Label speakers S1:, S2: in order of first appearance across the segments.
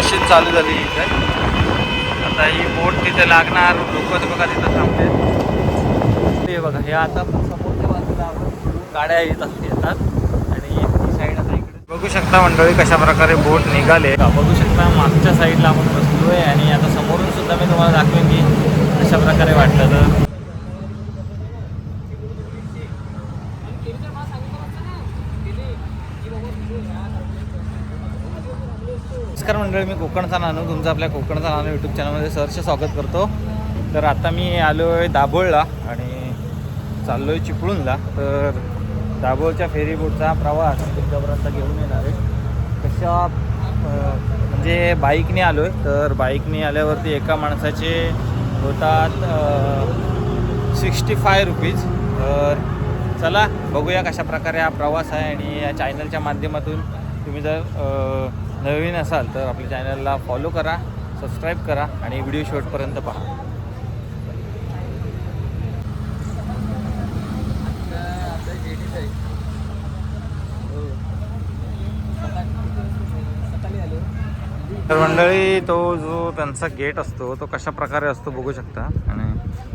S1: Machine चालू झाली इथे. आता ही बोट तिथे लागणार, लोक बघा तिथं थांबले. ते बघा हे आता समोरच्या बाजूला आपण गाड्या येतात आणि ती साईड आता इकडे बघू शकता मंडळी कशा प्रकारे बोट निघाले. बघू शकता मागच्या साईडला आपण बसलो आहे आणि आता समोरून सुद्धा मी तुम्हाला दाखवेन की कशा प्रकारे वाटतं. तर नमस्कार मंडळी, मी कोकणचा नानू, तुमचं आपल्या कोकणचा नानू यूट्यूब चॅनलमध्ये सहर्ष स्वागत करतो. तर आता मी आलो आहे दाभोळला आणि चाललो आहे चिपळूणला. तर दाभोळच्या फेरीबोटचा प्रवास तुमच्यापर्यंत घेऊन येणार आहे. कशा म्हणजे बाईकने आलो आहे. तर बाईकने आल्यावरती एका माणसाचे होतात 65 रुपीज. तर चला बघूया कशा प्रकारे हा प्रवास आहे. आणि या चॅनलच्या माध्यमातून तुम्ही जर नवीन असाल तर आपल्या चॅनलला फॉलो करा, सबस्क्राईब करा आणि व्हिडिओ शेवटपर्यंत पहा. तर मंडळी तो जो त्यांचा गेट असतो तो कशा प्रकारे असतो बघू शकता. आणि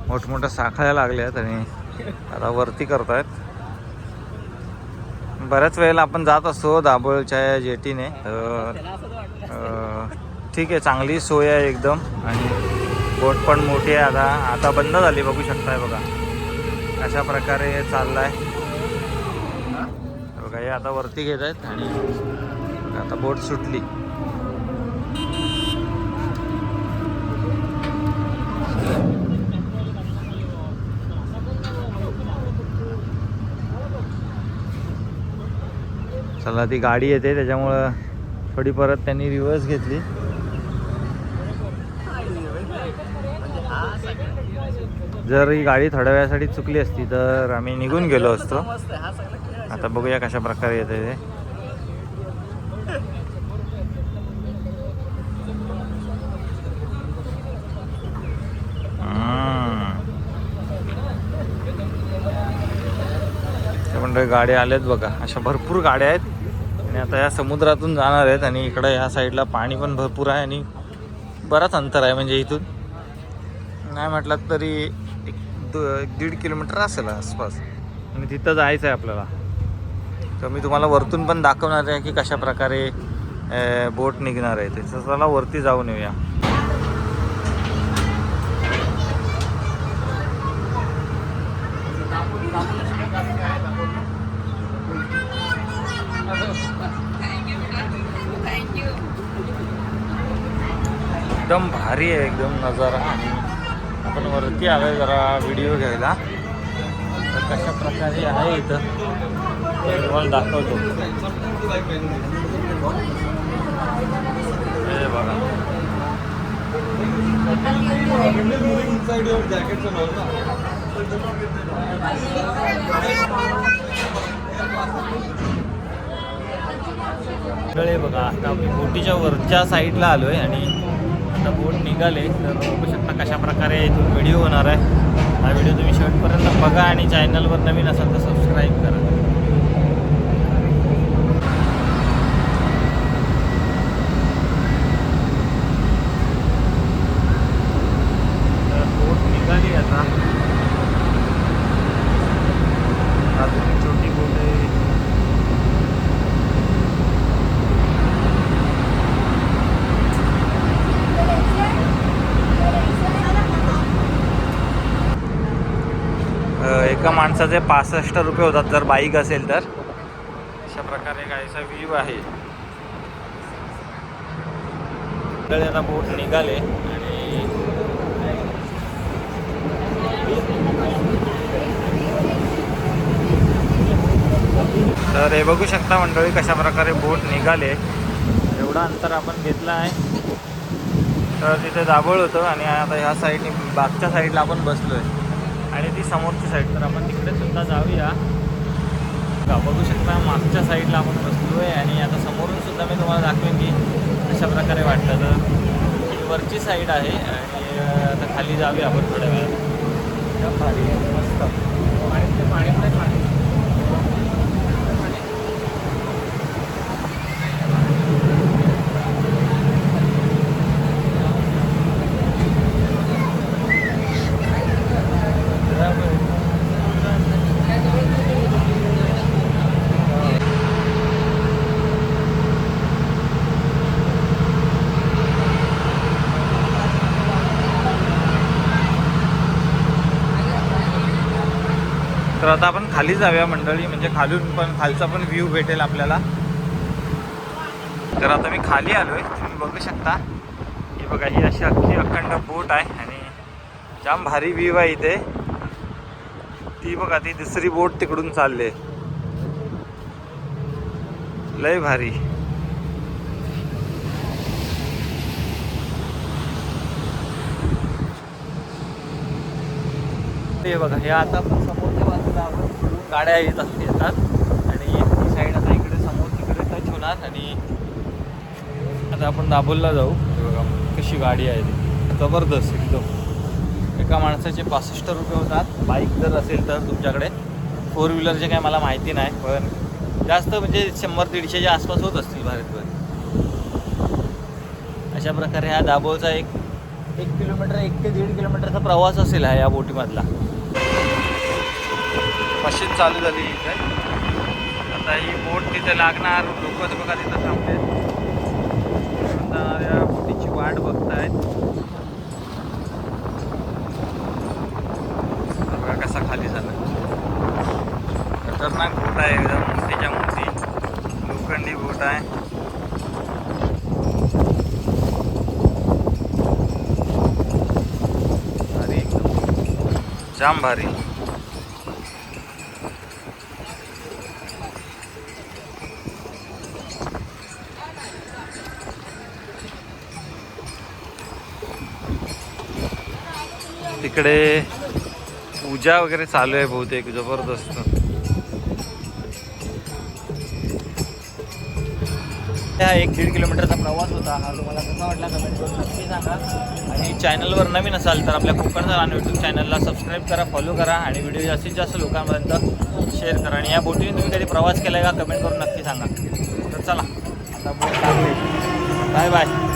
S1: मोठमोठ्या साखळ्या लागल्या आहेत आणि आता वरती करतायत. बऱ्याच वेळेला आपण जात असतो दाभोळच्या जेटीने. ठीक आहे, चांगली सोय आहे एकदम आणि बोट पण मोठी आहे. आता बंद झाली बघू शकताय बघा अशा प्रकारे चाललाय बघा. हे आता वरती घेत आहेत आणि आता बोट सुटली. चला ती गाडी येते त्याच्यामुळं थोडी परत त्यांनी रिव्हर्स घेतली. जर ही गाडी थोड्या वेळासाठी चुकली असती तर आम्ही निघून गेलो असतो. आता बघूया कशा प्रकारे येते ते. म्हणजे गाड्या आल्यात बघा, अशा भरपूर गाड्या आहेत आणि आता या समुद्रातून जाणार आहेत. आणि इकडं या साईडला पाणी पण भरपूर आहे आणि बराच अंतर आहे. म्हणजे इथून नाही म्हटलं तरी 1-1.5 किलोमीटर असेल आसपास आणि तिथं जायचं आहे आपल्याला. तर मी तुम्हाला वरतून पण दाखवणार आहे की कशा प्रकारे बोट निघणार आहे. त्याचं चला वरती जाऊन येऊया. एकदम भारी आहे एकदम नजारा. आणि आपण वरती आलोय जरा व्हिडिओ घ्यायला. तर कशा प्रकारे आहे इथं ते तुम्हाला दाखवतो. हे बघा बघा आता आम्ही बोटीच्या वरच्या साईडला आलोय आणि आता बोट निघाले. तर बघू शकता कशा प्रकारे इथून व्हिडिओ होणार आहे. हा व्हिडिओ तुम्ही शेवटपर्यंत बघा आणि चॅनलवर नवीन असाल तर सबस्क्राईब करा. तर बोट निघाली आता. छोटी बोट आहे. एका माणसाचे 65 रुपये होतात जर बाईक असेल तर. अशा प्रकारे काहीसा व्ह्यू आहे. आता बोट निघाले आणि तर हे बघू शकता मंडळी कशा प्रकारे बोट निघाले. एवढा अंतर आपण घेतला आहे. तर तिथे दाभोळ होतं आणि आता ह्या साईडने बागच्या साईडला आपण बसलो आहे आणि ती समोरची साईड. तर आपण तिकडे सुद्धा जाऊया. बघू शकता मागच्या साईडला आपण बसलो आहे आणि आता समोरून सुद्धा मी तुम्हाला दाखवेन की कशा प्रकारे वाटतं. तर ही वरची साईड आहे आणि आता खाली जाऊया आपण थोड्या वेळात. भारी मस्त पाणी. आता आपण खाली जाऊया मंडळी, म्हणजे खालून पण खालचा पण व्ह्यू भेटेल आपल्याला. तर आता मी खाली आलोय, तुम्ही बघू शकता. ही बघा, ही अशी अख्खी अखंड बोट आहे आणि जाम भारी व्ह्यू आहे इथे. ती बघा, ती दुसरी बोट तिकडून चालले, लय भारी. ते बघा, हे आता आपण समोरच्या बाजूला आपण गाड्या येतात आणि ही साईड आता इकडे समोर तिकडे टच होणार. आणि आता आपण दाभोलला जाऊ. हे बघा कशी गाडी आहे ती, जबरदस्त एकदम. एका माणसाचे 65 रुपये होतात, बाईक जर असेल तर तुमच्याकडे. 4 व्हीलरचे काय मला माहिती नाही, पण जास्त म्हणजे 100-150च्या आसपास होत असतील भारतभर. अशा प्रकारे हा दाभोळचा एक किलोमीटर, 1 ते 1.5 किलोमीटरचा प्रवास असेल हा या बोटीमधला. मशीन चालू झाली इथे. आता ही बोट तिथे लागणार, लोक बघा तिथं थांबते, या बोटीची वाट बघतायत. बघा कसा खाली झाला. खतरनाक बोट आहे एकदम, मोठीच्या मोठी लोखंडी बोट आहे. भारी एकदम, जाम भारी. तिकडे पूजा वगैरे चालू आहे बहुतेक, जबरदस्त. हा 1-1.5 किलोमीटरचा प्रवास होता. हा तुम्हाला कसा वाटला कमेंट करून नक्की सांगा. आणि चॅनलवर नवीन असाल तर आपल्या कोकणचं रान यूट्यूब चॅनलला सबस्क्राईब करा, फॉलो करा आणि व्हिडिओ जास्तीत जास्त लोकांपर्यंत शेअर करा. आणि या बोटीने तुम्ही कधी प्रवास केला आहे का कमेंट करून नक्की सांगा. तर चला, आता बोट लागली. Bye bye.